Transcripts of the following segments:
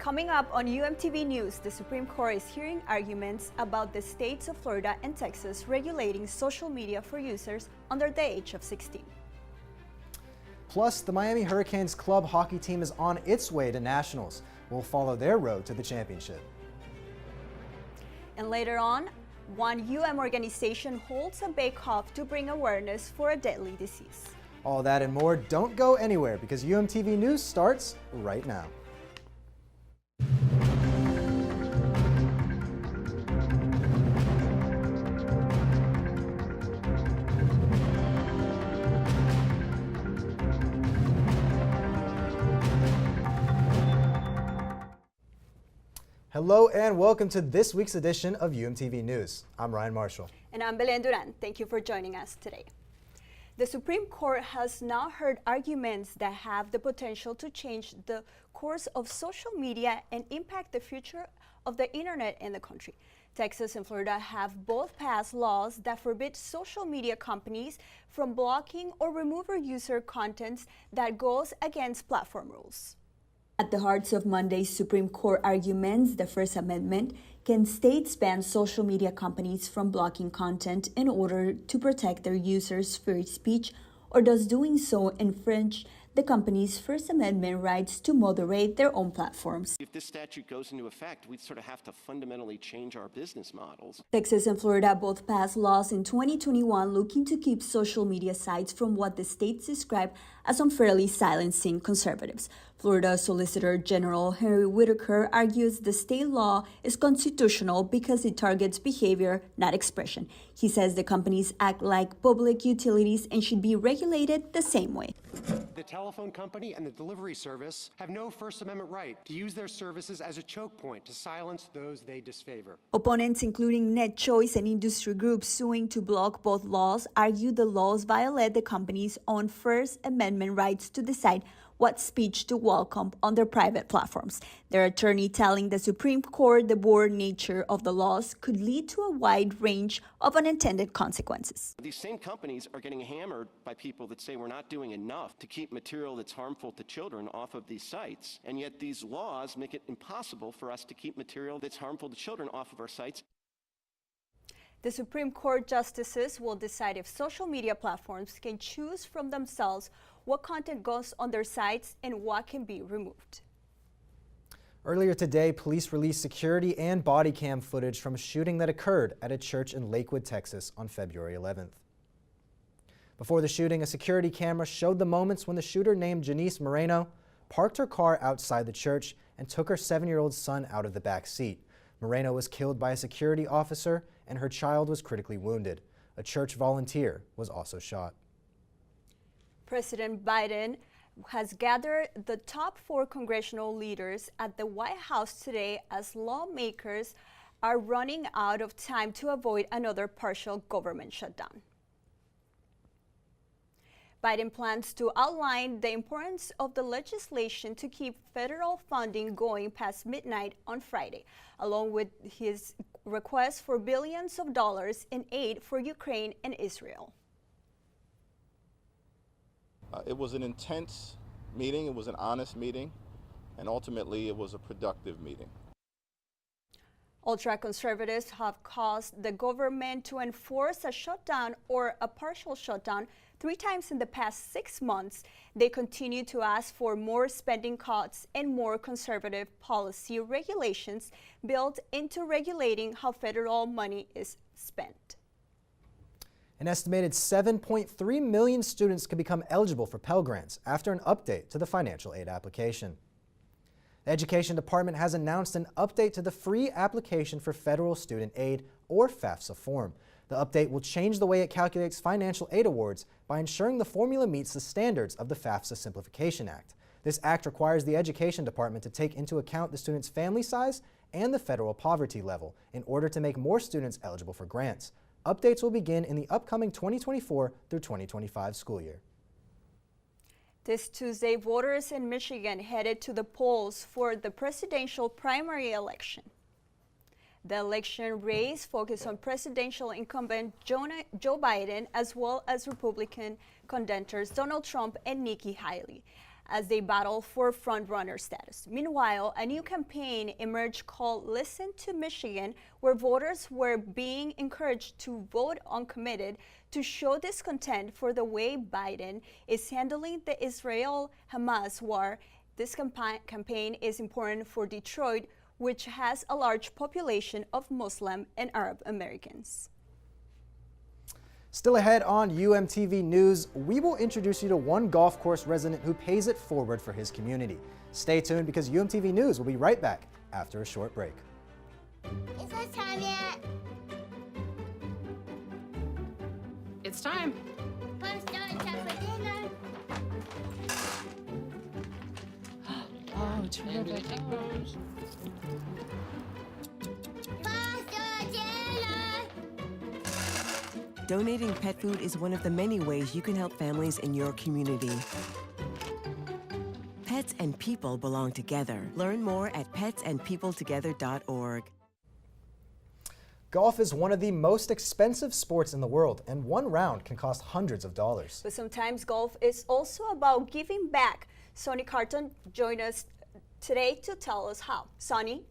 Coming up on UMTV News, the Supreme Court is hearing arguments about the states of Florida and Texas regulating social media for users under the age of 16. Plus, the Miami Hurricanes club hockey team is on its way to nationals. We'll follow their road to the championship. And later on, one organization holds a bake-off to bring awareness for a deadly disease. All that and more, don't go anywhere because UMTV News starts right now. Hello and welcome to this week's edition of UMTV News. I'm Ryan Marshall. And I'm Belen Duran. Thank you for joining us today. The Supreme Court has now heard arguments that have the potential to change the course of social media and impact the future of the internet in the country. Texas and Florida have both passed laws that forbid social media companies from blocking or removing user content that goes against platform rules. At the heart of Monday's Supreme Court arguments, the First Amendment, can states ban social media companies from blocking content in order to protect their users' free speech, or does doing so infringe the company's First Amendment rights to moderate their own platforms? If this statute goes into effect, we sort of have to fundamentally change our business models. Texas and Florida both passed laws in 2021 looking to keep social media sites from what the states describe as unfairly silencing conservatives. Florida Solicitor General Henry Whitaker argues the state law is constitutional because it targets behavior, not expression. He says the companies act like public utilities and should be regulated the same way. The telephone company and the delivery service have no First Amendment right to use their services as a choke point to silence those they disfavor. Opponents, including NetChoice and industry groups suing to block both laws, argue the laws violate the company's own First Amendment rights to decide what speech to welcome on their private platforms. Their attorney telling the Supreme Court the broad nature of the laws could lead to a wide range of unintended consequences. These same companies are getting hammered by people that say we're not doing enough to keep material that's harmful to children off of these sites, and yet these laws make it impossible for us to keep material that's harmful to children off of our sites. The Supreme Court justices will decide if social media platforms can choose from themselves what content goes on their sites and what can be removed. Earlier today, police released security and body cam footage from a shooting that occurred at a church in Lakewood, Texas on February 11th. Before the shooting, a security camera showed the moments when the shooter named Janice Moreno parked her car outside the church and took her 7-year-old son out of the back seat. Moreno was killed by a security officer and her child was critically wounded. A church volunteer was also shot. President Biden has gathered the top 4 congressional leaders at the White House today as lawmakers are running out of time to avoid another partial government shutdown. Biden plans to outline the importance of the legislation to keep federal funding going past midnight on Friday, along with his request for billions of dollars in aid for Ukraine and Israel. It was an intense meeting, it was an honest meeting, and ultimately it was a productive meeting. Ultra-conservatives have caused the government to enforce a shutdown or a partial shutdown 3 times in the past 6 months. They continue to ask for more spending cuts and more conservative policy regulations built into regulating how federal money is spent. An estimated 7.3 million students could become eligible for Pell Grants after an update to the financial aid application. The Education Department has announced an update to the free application for federal student aid, or FAFSA form. The update will change the way it calculates financial aid awards by ensuring the formula meets the standards of the FAFSA Simplification Act. This act requires the Education Department to take into account the student's family size and the federal poverty level in order to make more students eligible for grants. Updates will begin in the upcoming 2024 through 2025 school year. This Tuesday, voters in Michigan headed to the polls for the presidential primary election. The election race focused on presidential incumbent Joe Biden as well as Republican contenders Donald Trump and Nikki Haley. as they battle for front-runner status. Meanwhile, a new campaign emerged called Listen to Michigan, where voters were being encouraged to vote uncommitted to show discontent for the way Biden is handling the Israel-Hamas war. This campaign is important for Detroit, which has a large population of Muslim and Arab Americans. Still ahead on UMTV News, we will introduce you to one golf course resident who pays it forward for his community. Stay tuned because UMTV News will be right back after a short break. Is it time yet? It's time. Let's start time for dinner. Oh, terrific. Pasta dinner. Donating pet food is one of the many ways you can help families in your community. Pets and people belong together. Learn more at petsandpeopletogether.org. Golf is one of the most expensive sports in the world, and one round can cost hundreds of dollars. But sometimes golf is also about giving back. Sonny Carton joined us today to tell us how. Sonny?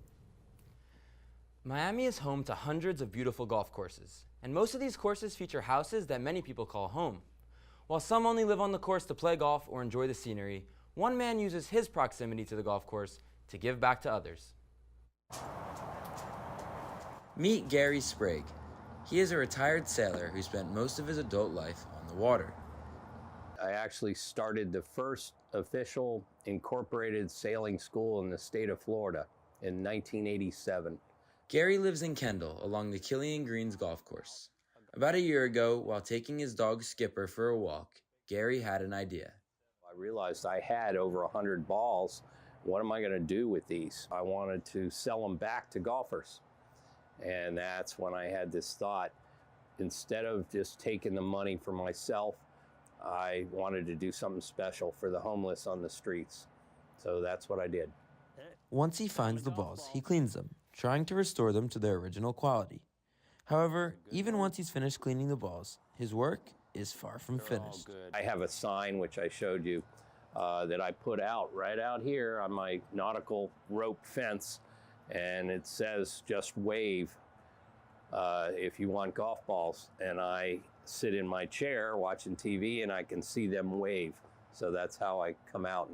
Miami is home to hundreds of beautiful golf courses, and most of these courses feature houses that many people call home. While some only live on the course to play golf or enjoy the scenery, one man uses his proximity to the golf course to give back to others. Meet Gary Sprague. He is a retired sailor who spent most of his adult life on the water. I actually started the first official incorporated sailing school in the state of Florida in 1987. Gary lives in Kendall along the Killian Greens golf course. About a year ago, while taking his dog Skipper for a walk, Gary had an idea. I realized I had over 100 balls. What am I going to do with these? I wanted to sell them back to golfers. And that's when I had this thought, instead of just taking the money for myself, I wanted to do something special for the homeless on the streets. So that's what I did. Once he finds the balls, he cleans them, trying to restore them to their original quality. However, even once he's finished cleaning the balls, his work is far from finished. I have a sign, which I showed you, that I put out right out here on my nautical rope fence, and it says, just wave if you want golf balls. And I sit in my chair watching TV and I can see them wave. So that's how I come out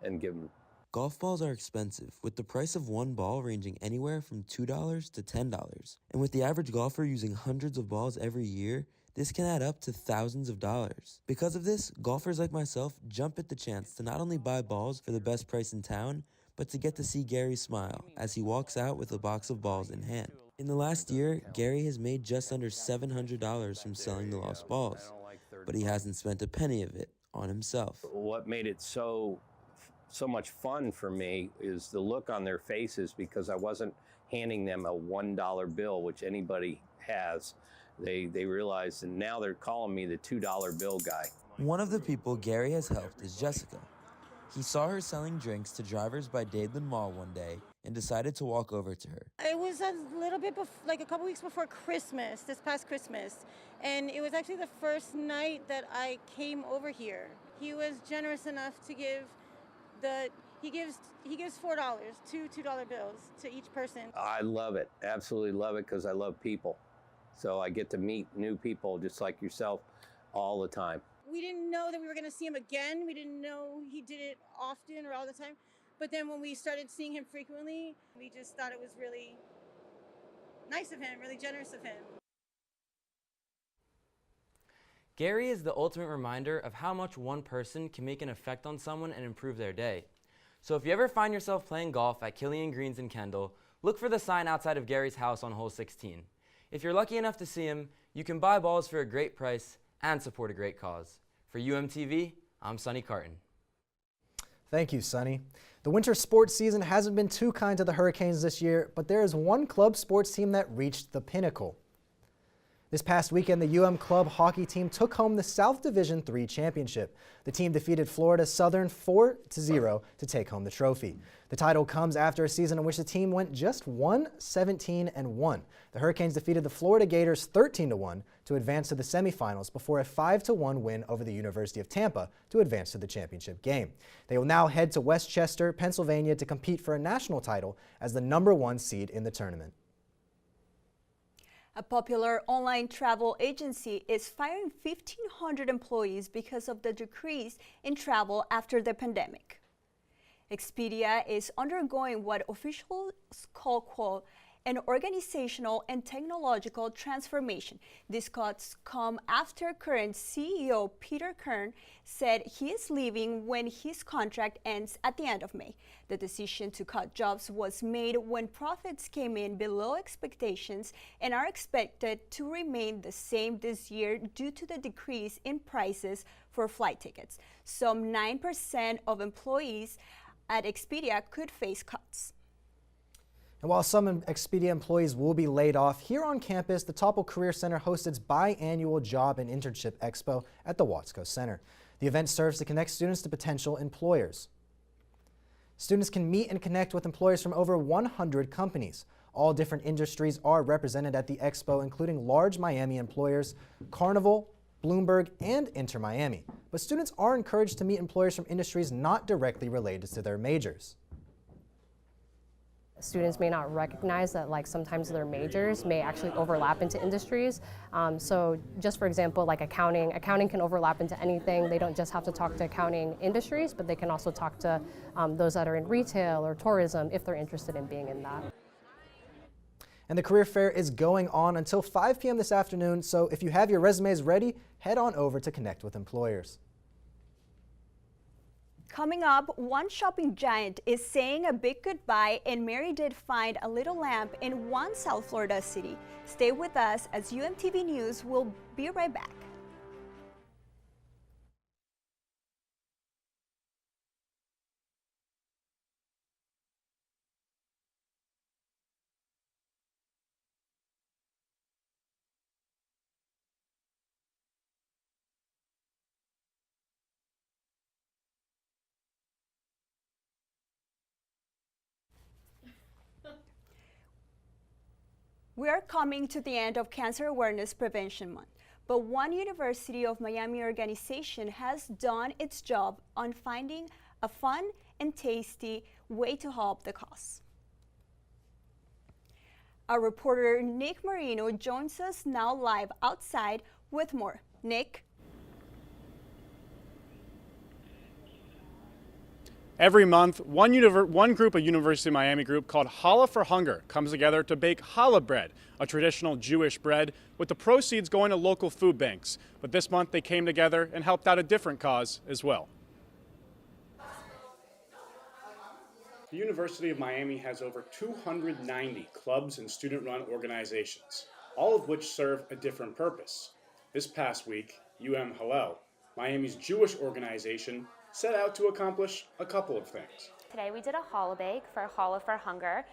and give them. Golf balls are expensive, with the price of one ball ranging anywhere from $2 to $10. And with the average golfer using hundreds of balls every year, this can add up to thousands of dollars. Because of this, golfers like myself jump at the chance to not only buy balls for the best price in town, but to get to see Gary smile as he walks out with a box of balls in hand. In the last year, Gary has made just under $700 from selling the lost balls, but he hasn't spent a penny of it on himself. What made it so much fun for me is the look on their faces, because I wasn't handing them a $1 bill, which anybody has. They realized, and now they're calling me the $2 bill guy. One of the people Gary has helped is Jessica. He saw her selling drinks to drivers by Dadeland Mall one day and decided to walk over to her. It was a little bit, like a couple weeks before Christmas, this past Christmas. And it was actually the first night that I came over here. He was generous enough to give he gives $4, two $2 bills to each person. I love it, absolutely love it, because I love people. So I get to meet new people just like yourself all the time. We didn't know that we were going to see him again. We didn't know he did it often or all the time. But then when we started seeing him frequently, we just thought it was really nice of him, really generous of him. Gary is the ultimate reminder of how much one person can make an effect on someone and improve their day. So if you ever find yourself playing golf at Killian Greens in Kendall, look for the sign outside of Gary's house on hole 16. If you're lucky enough to see him, you can buy balls for a great price and support a great cause. For UMTV, I'm Sonny Carton. Thank you, Sonny. The winter sports season hasn't been too kind to the Hurricanes this year, but there is one club sports team that reached the pinnacle. This past weekend, the UM club hockey team took home the South Division III championship. The team defeated Florida Southern 4-0 to take home the trophy. The title comes after a season in which the team went just 1-17-1. The Hurricanes defeated the Florida Gators 13-1 to advance to the semifinals before a 5-1 win over the University of Tampa to advance to the championship game. They will now head to Westchester, Pennsylvania to compete for a national title as the #1 seed in the tournament. A popular online travel agency is firing 1,500 employees because of the decrease in travel after the pandemic. Expedia is undergoing what officials call, quote, an organizational and technological transformation. These cuts come after current CEO Peter Kern said he is leaving when his contract ends at the end of May. The decision to cut jobs was made when profits came in below expectations and are expected to remain the same this year due to the decrease in prices for flight tickets. Some 9% of employees at Expedia could face cuts. And while some Expedia employees will be laid off, here on campus, the Topple Career Center hosts its biannual Job and Internship Expo at the Watsco Center. The event serves to connect students to potential employers. Students can meet and connect with employers from over 100 companies. All different industries are represented at the expo, including large Miami employers, Carnival, Bloomberg, and Inter-Miami. But students are encouraged to meet employers from industries not directly related to their majors. Students may not recognize that sometimes their majors may actually overlap into industries. So just for example, like accounting can overlap into anything. They don't just have to talk to accounting industries, but they can also talk to those that are in retail or tourism if they're interested in being in that. And the career fair is going on until 5 p.m. this afternoon, so if you have your resumes ready, head on over to connect with employers. Coming up, one shopping giant is saying a big goodbye, and Mary did find a little lamp in one South Florida city. Stay with us as UMTV News will be right back. We are coming to the end of Cancer Awareness Prevention Month, but one University of Miami organization has done its job on finding a fun and tasty way to help the cause. Our reporter Nick Marino joins us now live outside with more. Nick? Every month, one group of University of Miami group called Challah for Hunger comes together to bake challah bread, a traditional Jewish bread, with the proceeds going to local food banks. But this month they came together and helped out a different cause as well. The University of Miami has over 290 clubs and student-run organizations, all of which serve a different purpose. This past week, Hallel, Miami's Jewish organization, set out to accomplish a couple of things. Today we did a challah bake for Challah for Hunger.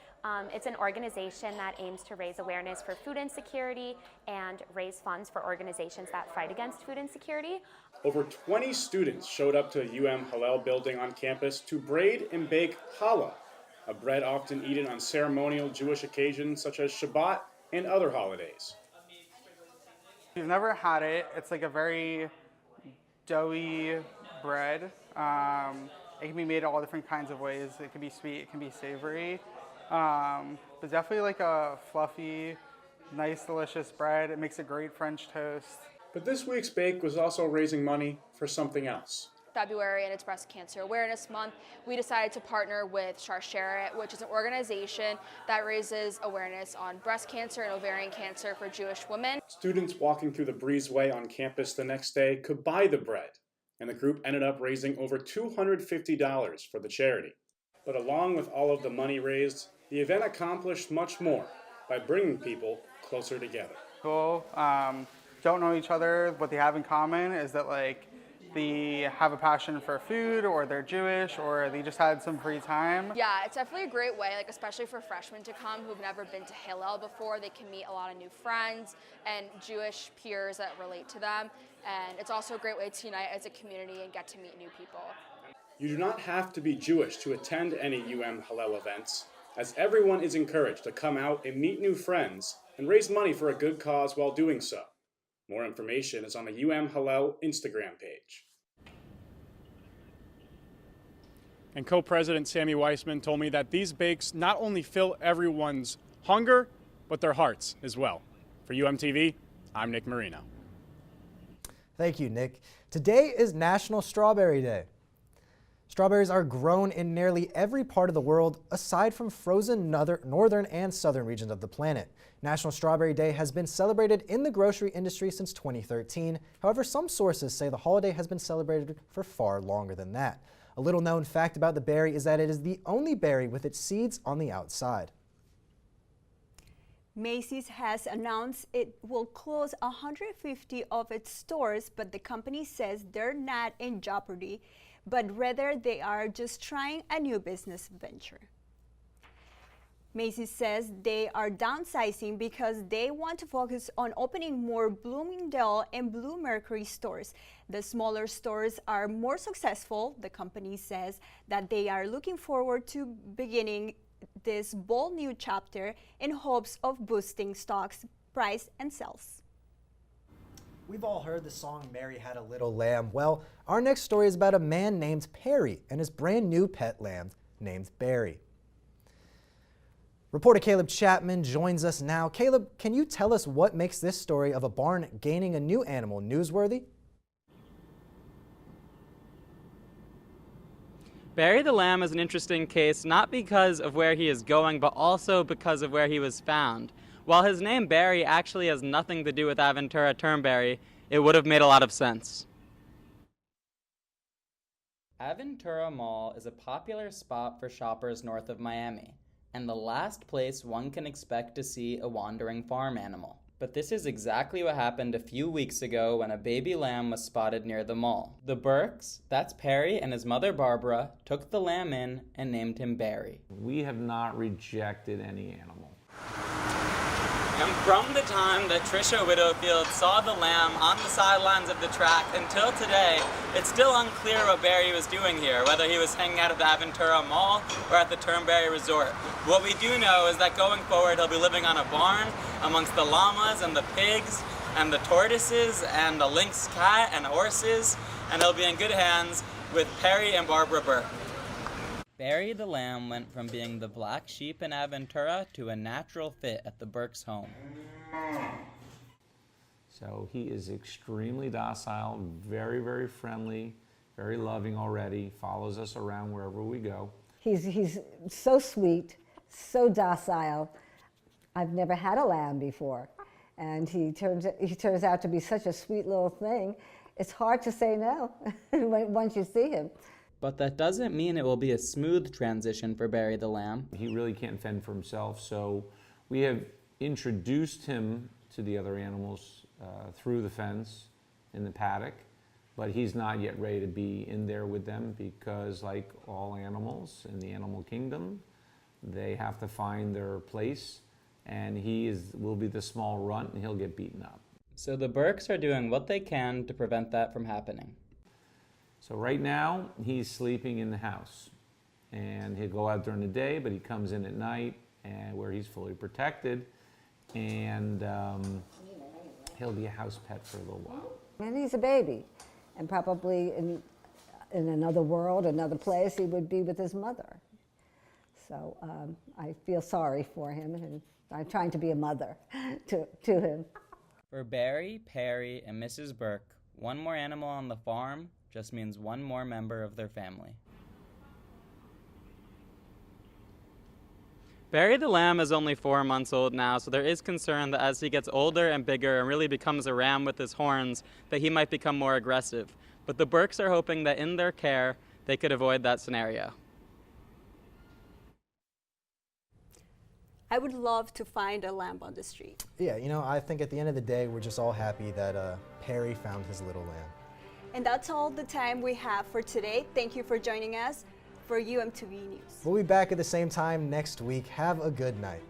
It's an organization that aims to raise awareness for food insecurity and raise funds for organizations that fight against food insecurity. Over 20 students showed up to Hallel building on campus to braid and bake challah, a bread often eaten on ceremonial Jewish occasions such as Shabbat and other holidays. If you've never had it, it's like a very doughy bread. It can be made all different kinds of ways. It can be sweet, it can be savory, but definitely like a fluffy, nice, delicious bread. It makes a great French toast. But this week's bake was also raising money for something else. February, and it's Breast Cancer Awareness Month, we decided to partner with Sharsheret, which is an organization that raises awareness on breast cancer and ovarian cancer for Jewish women. Students walking through the breezeway on campus the next day could buy the bread, and the group ended up raising over $250 for the charity. But along with all of the money raised, the event accomplished much more by bringing people closer together. People don't know each other. What they have in common is that they have a passion for food, or they're Jewish, or they just had some free time. Yeah, it's definitely a great way, like especially for freshmen to come who've never been to Hillel before. They can meet a lot of new friends and Jewish peers that relate to them. And it's also a great way to unite as a community and get to meet new people. You do not have to be Jewish to attend any Hillel events, as everyone is encouraged to come out and meet new friends and raise money for a good cause while doing so. More information is on the Hillel Instagram page. And co-president Sammy Weissman told me that these bakes not only fill everyone's hunger, but their hearts as well. For UMTV, I'm Nick Marino. Thank you, Nick. Today is National Strawberry Day. Strawberries are grown in nearly every part of the world, aside from frozen northern and southern regions of the planet. National Strawberry Day has been celebrated in the grocery industry since 2013. However, some sources say the holiday has been celebrated for far longer than that. A little known fact about the berry is that it is the only berry with its seeds on the outside. Macy's has announced it will close 150 of its stores, but the company says they're not in jeopardy, but rather they are just trying a new business venture. Macy's says they are downsizing because they want to focus on opening more Bloomingdale and Blue Mercury stores. The smaller stores are more successful. The company says that they are looking forward to beginning this bold new chapter in hopes of boosting stocks, price, and sales. We've all heard the song Mary Had a Little Lamb. Well, our next story is about a man named Perry and his brand new pet lamb named Barry. Reporter Caleb Chapman joins us now. Caleb, can you tell us what makes this story of a barn gaining a new animal newsworthy? Barry the Lamb is an interesting case, not because of where he is going, but also because of where he was found. While his name Barry actually has nothing to do with Aventura Turnberry, it would have made a lot of sense. Aventura Mall is a popular spot for shoppers north of Miami, and the last place one can expect to see a wandering farm animal. But this is exactly what happened a few weeks ago when a baby lamb was spotted near the mall. The Burks, that's Perry and his mother Barbara, took the lamb in and named him Barry. We have not rejected any animal. And from the time that Trisha Widowfield saw the lamb on the sidelines of the track until today, it's still unclear what Barry was doing here, whether he was hanging out at the Aventura Mall or at the Turnberry Resort. What we do know is that going forward, he'll be living on a barn amongst the llamas and the pigs and the tortoises and the lynx cat and horses, and he'll be in good hands with Perry and Barbara Burke. Barry the lamb went from being the black sheep in Aventura to a natural fit at the Burks' home. So he is extremely docile, very, very friendly, very loving already, follows us around wherever we go. He's so sweet, so docile. I've never had a lamb before, and he turns out to be such a sweet little thing. It's hard to say no once you see him. But that doesn't mean it will be a smooth transition for Barry the lamb. He really can't fend for himself, so we have introduced him to the other animals through the fence in the paddock, but he's not yet ready to be in there with them because, like all animals in the animal kingdom, they have to find their place, and will be the small runt, and he'll get beaten up. So the Burks are doing what they can to prevent that from happening. So right now, he's sleeping in the house, and he'll go out during the day, but he comes in at night, and where he's fully protected, and he'll be a house pet for a little while. And he's a baby, and probably in another world, another place, he would be with his mother. So I feel sorry for him, and I'm trying to be a mother to him. For Barry, Perry, and Mrs. Burke, one more animal on the farm just means one more member of their family. Barry the lamb is only 4 months old now, so there is concern that as he gets older and bigger and really becomes a ram with his horns, that he might become more aggressive. But the Burks are hoping that in their care, they could avoid that scenario. I would love to find a lamb on the street. Yeah, I think at the end of the day, we're just all happy that Perry found his little lamb. And that's all the time we have for today. Thank you for joining us for UMTV News. We'll be back at the same time next week. Have a good night.